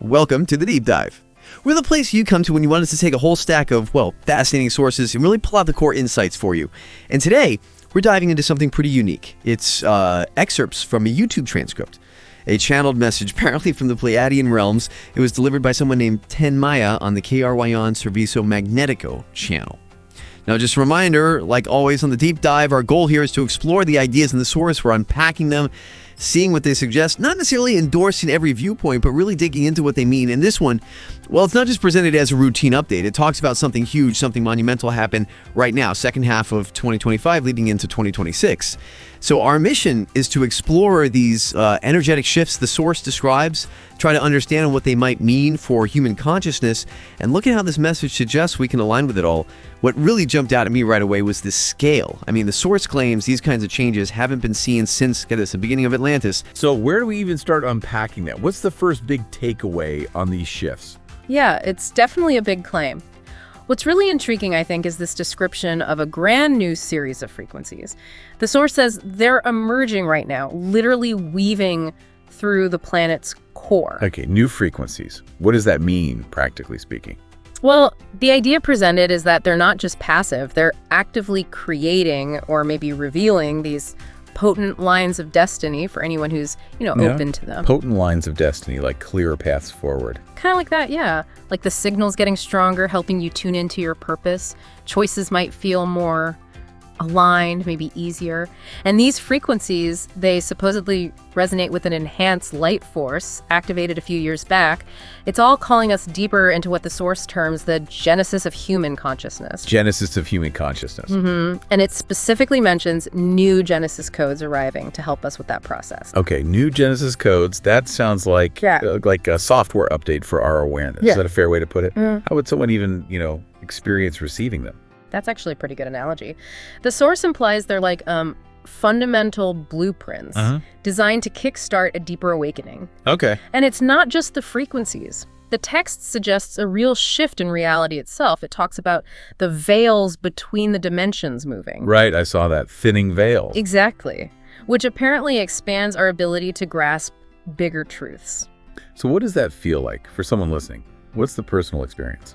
Welcome to the Deep Dive. We're the place you come to when you want us to take a whole stack of, well, fascinating sources and really pull out the core insights for you. And today, we're diving into something pretty unique. It's excerpts from a YouTube transcript. A channeled message, apparently from the Pleiadian realms. It was delivered by someone named T'enn Håan on the KRYON Serviço Magnético channel. Now, just a reminder, like always on the Deep Dive, our goal here is to explore the ideas in the source. We're unpacking them, seeing what they suggest, not necessarily endorsing every viewpoint, but really digging into what they mean. And this one, well, it's not just presented as a routine update. It talks about something huge, something monumental happen right now, second half of 2025 leading into 2026. So our mission is to explore these energetic shifts the source describes, try to understand what they might mean for human consciousness, and look at how this message suggests we can align with it all. What really jumped out at me right away was the scale. I mean, the source claims these kinds of changes haven't been seen since, get this, the beginning of Atlantis. So where do we even start unpacking that? What's the first big takeaway on these shifts? Yeah, it's definitely a big claim. What's really intriguing, I think, is this description of a brand new series of frequencies. The source says they're emerging right now, literally weaving through the planet's core. Okay, new frequencies. What does that mean, practically speaking? Well, the idea presented is that they're not just passive, they're actively creating or maybe revealing these potent lines of destiny for anyone who's, open to them. Potent lines of destiny, like clearer paths forward. Kind of like that, yeah. Like the signals getting stronger, helping you tune into your purpose. Choices might feel more aligned, maybe easier. And these frequencies, they supposedly resonate with an enhanced light force activated a few years back. It's all calling us deeper into what the source terms the genesis of human consciousness. Genesis of human consciousness. And it specifically mentions new Genesis codes arriving to help us with that process. Okay, new Genesis codes. That sounds like like a software update for our awareness. Yeah. Is that a fair way to put it? How would someone even, experience receiving them? That's actually a pretty good analogy. The source implies they're like fundamental blueprints designed to kickstart a deeper awakening. Okay. And it's not just the frequencies. The text suggests a real shift in reality itself. It talks about the veils between the dimensions moving. Right, I saw that. Thinning veil. Exactly. Which apparently expands our ability to grasp bigger truths. So what does that feel like for someone listening? What's the personal experience?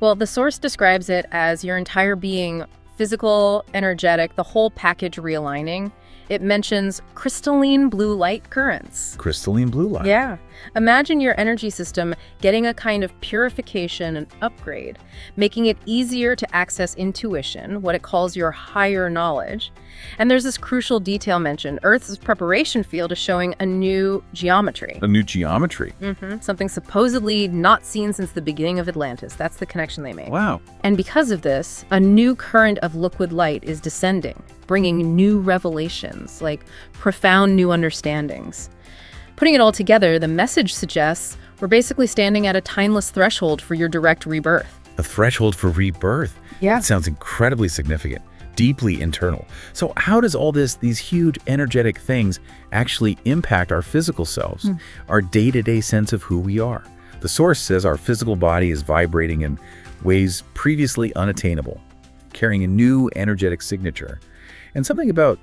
Well, the source describes it as your entire being, physical, energetic, the whole package realigning. It mentions crystalline blue light currents. Crystalline blue light. Yeah. Imagine your energy system getting a kind of purification and upgrade, making it easier to access intuition, what it calls your higher knowledge. And there's this crucial detail mentioned. Earth's preparation field is showing a new geometry. A new geometry? Something supposedly not seen since the beginning of Atlantis. That's the connection they made. Wow. And because of this, a new current of liquid light is descending, bringing new revelations, like profound new understandings. Putting it all together, the message suggests we're basically standing at a timeless threshold for your direct rebirth. A threshold for rebirth? Yeah. That sounds incredibly significant, deeply internal. So how does all these huge energetic things actually impact our physical selves, our day-to-day sense of who we are? The source says our physical body is vibrating in ways previously unattainable, carrying a new energetic signature. And something about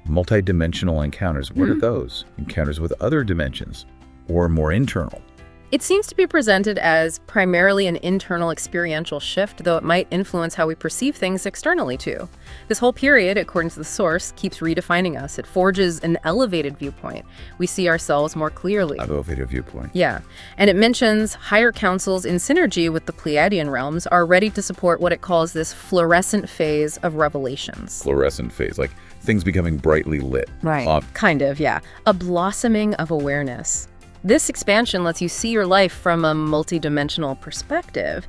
multidimensional encounters. What are those? Encounters with other dimensions or more internal? It seems to be presented as primarily an internal experiential shift, though it might influence how we perceive things externally too. This whole period, according to the source, keeps redefining us. It forges an elevated viewpoint. We see ourselves more clearly. Elevated viewpoint. Yeah. And it mentions higher councils in synergy with the Pleiadian realms are ready to support what it calls this fluorescent phase of revelations. Fluorescent phase, like things becoming brightly lit. Right. Kind of, yeah. A blossoming of awareness. This expansion lets you see your life from a multidimensional perspective.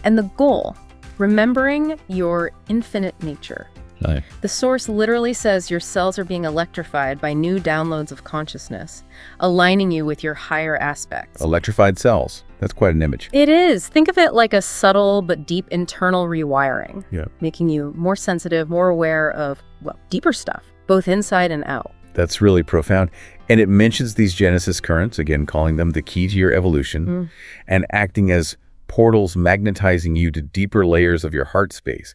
And the goal, remembering your infinite nature. Right. The source literally says your cells are being electrified by new downloads of consciousness, aligning you with your higher aspects. Electrified cells. That's quite an image. It is. Think of it like a subtle but deep internal rewiring, Yeah. making you more sensitive, more aware of, deeper stuff, both inside and out. That's really profound. And it mentions these Genesis currents, again, calling them the key to your evolution, and acting as portals magnetizing you to deeper layers of your heart space.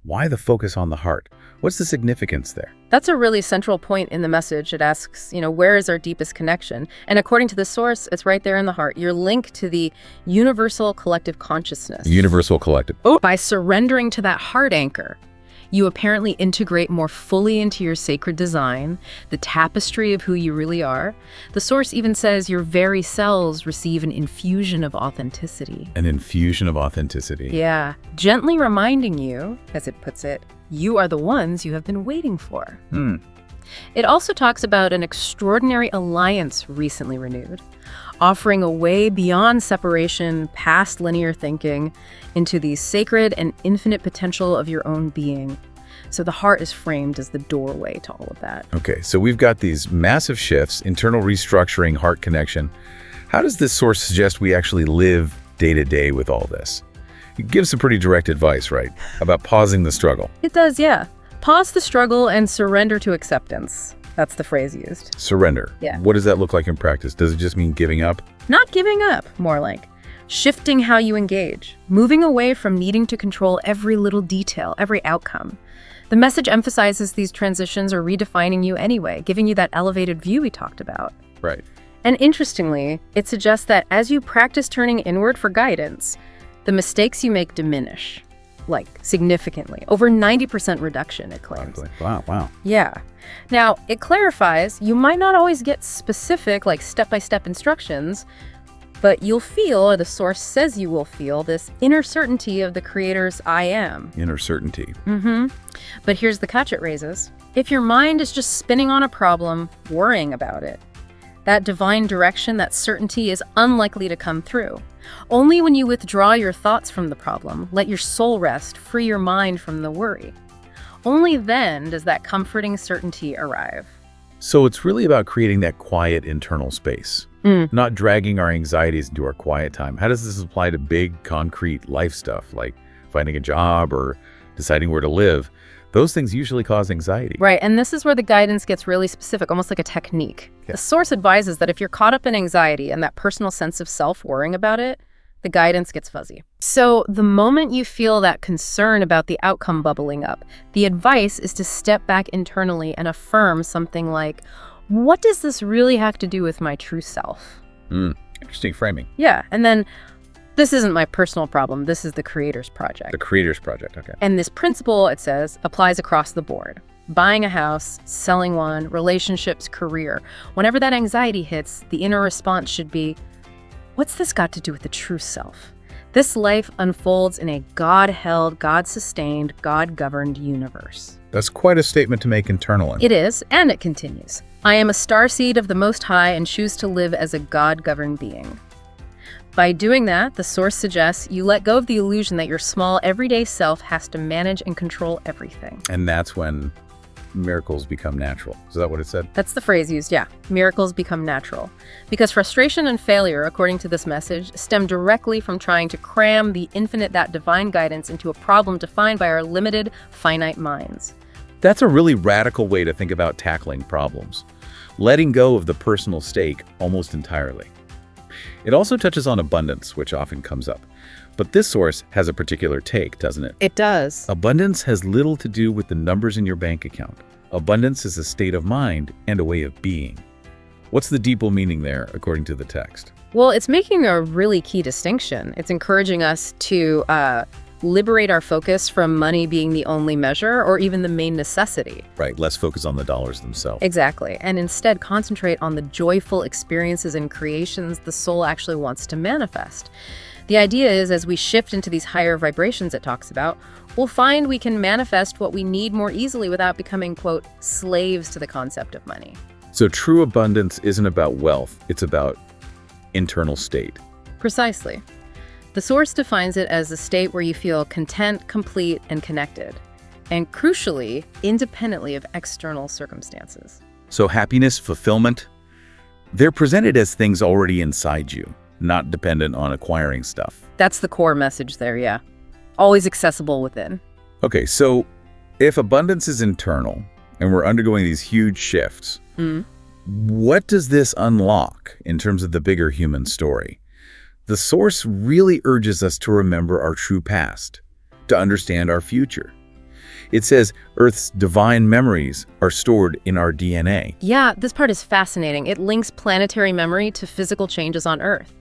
Why the focus on the heart? What's the significance there? That's a really central point in the message. It asks, where is our deepest connection? And according to the source, it's right there in the heart. You're linked to the universal collective consciousness. Universal collective. By surrendering to that heart anchor, you apparently integrate more fully into your sacred design, the tapestry of who you really are. The source even says your very cells receive an infusion of authenticity. An infusion of authenticity. Yeah, gently reminding you, as it puts it, you are the ones you have been waiting for. It also talks about an extraordinary alliance recently renewed, offering a way beyond separation, past linear thinking, into the sacred and infinite potential of your own being. So the heart is framed as the doorway to all of that. Okay, so we've got these massive shifts, internal restructuring, heart connection. How does this source suggest we actually live day to day with all this? It gives some pretty direct advice, right? About pausing the struggle. It does, yeah. Pause the struggle and surrender to acceptance. That's the phrase used. Surrender. Yeah. What does that look like in practice? Does it just mean giving up? Not giving up, more like. Shifting how you engage. Moving away from needing to control every little detail, every outcome. The message emphasizes these transitions are redefining you anyway, giving you that elevated view we talked about. Right. And interestingly, it suggests that as you practice turning inward for guidance, the mistakes you make diminish, like significantly. Over 90% reduction, it claims. Wow. Yeah. Now, it clarifies you might not always get specific, like step-by-step instructions, but you'll feel, or the source says you will feel, this inner certainty of the Creator's I am. Inner certainty. But here's the catch it raises. If your mind is just spinning on a problem, worrying about it, that divine direction, that certainty is unlikely to come through. Only when you withdraw your thoughts from the problem, let your soul rest, free your mind from the worry. Only then does that comforting certainty arrive. So it's really about creating that quiet internal space, not dragging our anxieties into our quiet time. How does this apply to big, concrete life stuff like finding a job or deciding where to live? Those things usually cause anxiety. Right, and this is where the guidance gets really specific, almost like a technique. Yeah. The source advises that if you're caught up in anxiety and that personal sense of self worrying about it, the guidance gets fuzzy. So the moment you feel that concern about the outcome bubbling up, the advice is to step back internally and affirm something like, what does this really have to do with my true self? Interesting framing. Yeah, and then this isn't my personal problem, this is the Creator's project. The Creator's project, okay. And this principle, it says, applies across the board. Buying a house, selling one, relationships, career. Whenever that anxiety hits, the inner response should be, what's this got to do with the true self? This life unfolds in a God-held, God-sustained, God-governed universe. That's quite a statement to make internally. It is, and it continues. I am a starseed of the Most High and choose to live as a God-governed being. By doing that, the source suggests you let go of the illusion that your small, everyday self has to manage and control everything. And that's when miracles become natural. Is that what it said? That's the phrase used, yeah. Miracles become natural. Because frustration and failure, according to this message, stem directly from trying to cram the infinite, that divine guidance into a problem defined by our limited, finite minds. That's a really radical way to think about tackling problems. Letting go of the personal stake almost entirely. It also touches on abundance, which often comes up. But this source has a particular take, doesn't it? It does. Abundance has little to do with the numbers in your bank account. Abundance is a state of mind and a way of being. What's the deeper meaning there, according to the text? Well, it's making a really key distinction. It's encouraging us to liberate our focus from money being the only measure or even the main necessity. Right, less focus on the dollars themselves. Exactly, and instead concentrate on the joyful experiences and creations the soul actually wants to manifest. The idea is, as we shift into these higher vibrations it talks about, we'll find we can manifest what we need more easily without becoming, quote, slaves to the concept of money. So true abundance isn't about wealth, it's about internal state. Precisely. The source defines it as a state where you feel content, complete, and connected, and crucially, independently of external circumstances. So happiness, fulfillment, they're presented as things already inside you, not dependent on acquiring stuff. That's the core message there, yeah. Always accessible within. Okay, so if abundance is internal and we're undergoing these huge shifts, what does this unlock in terms of the bigger human story? The source really urges us to remember our true past, to understand our future. It says Earth's divine memories are stored in our DNA. Yeah, this part is fascinating. It links planetary memory to physical changes on Earth.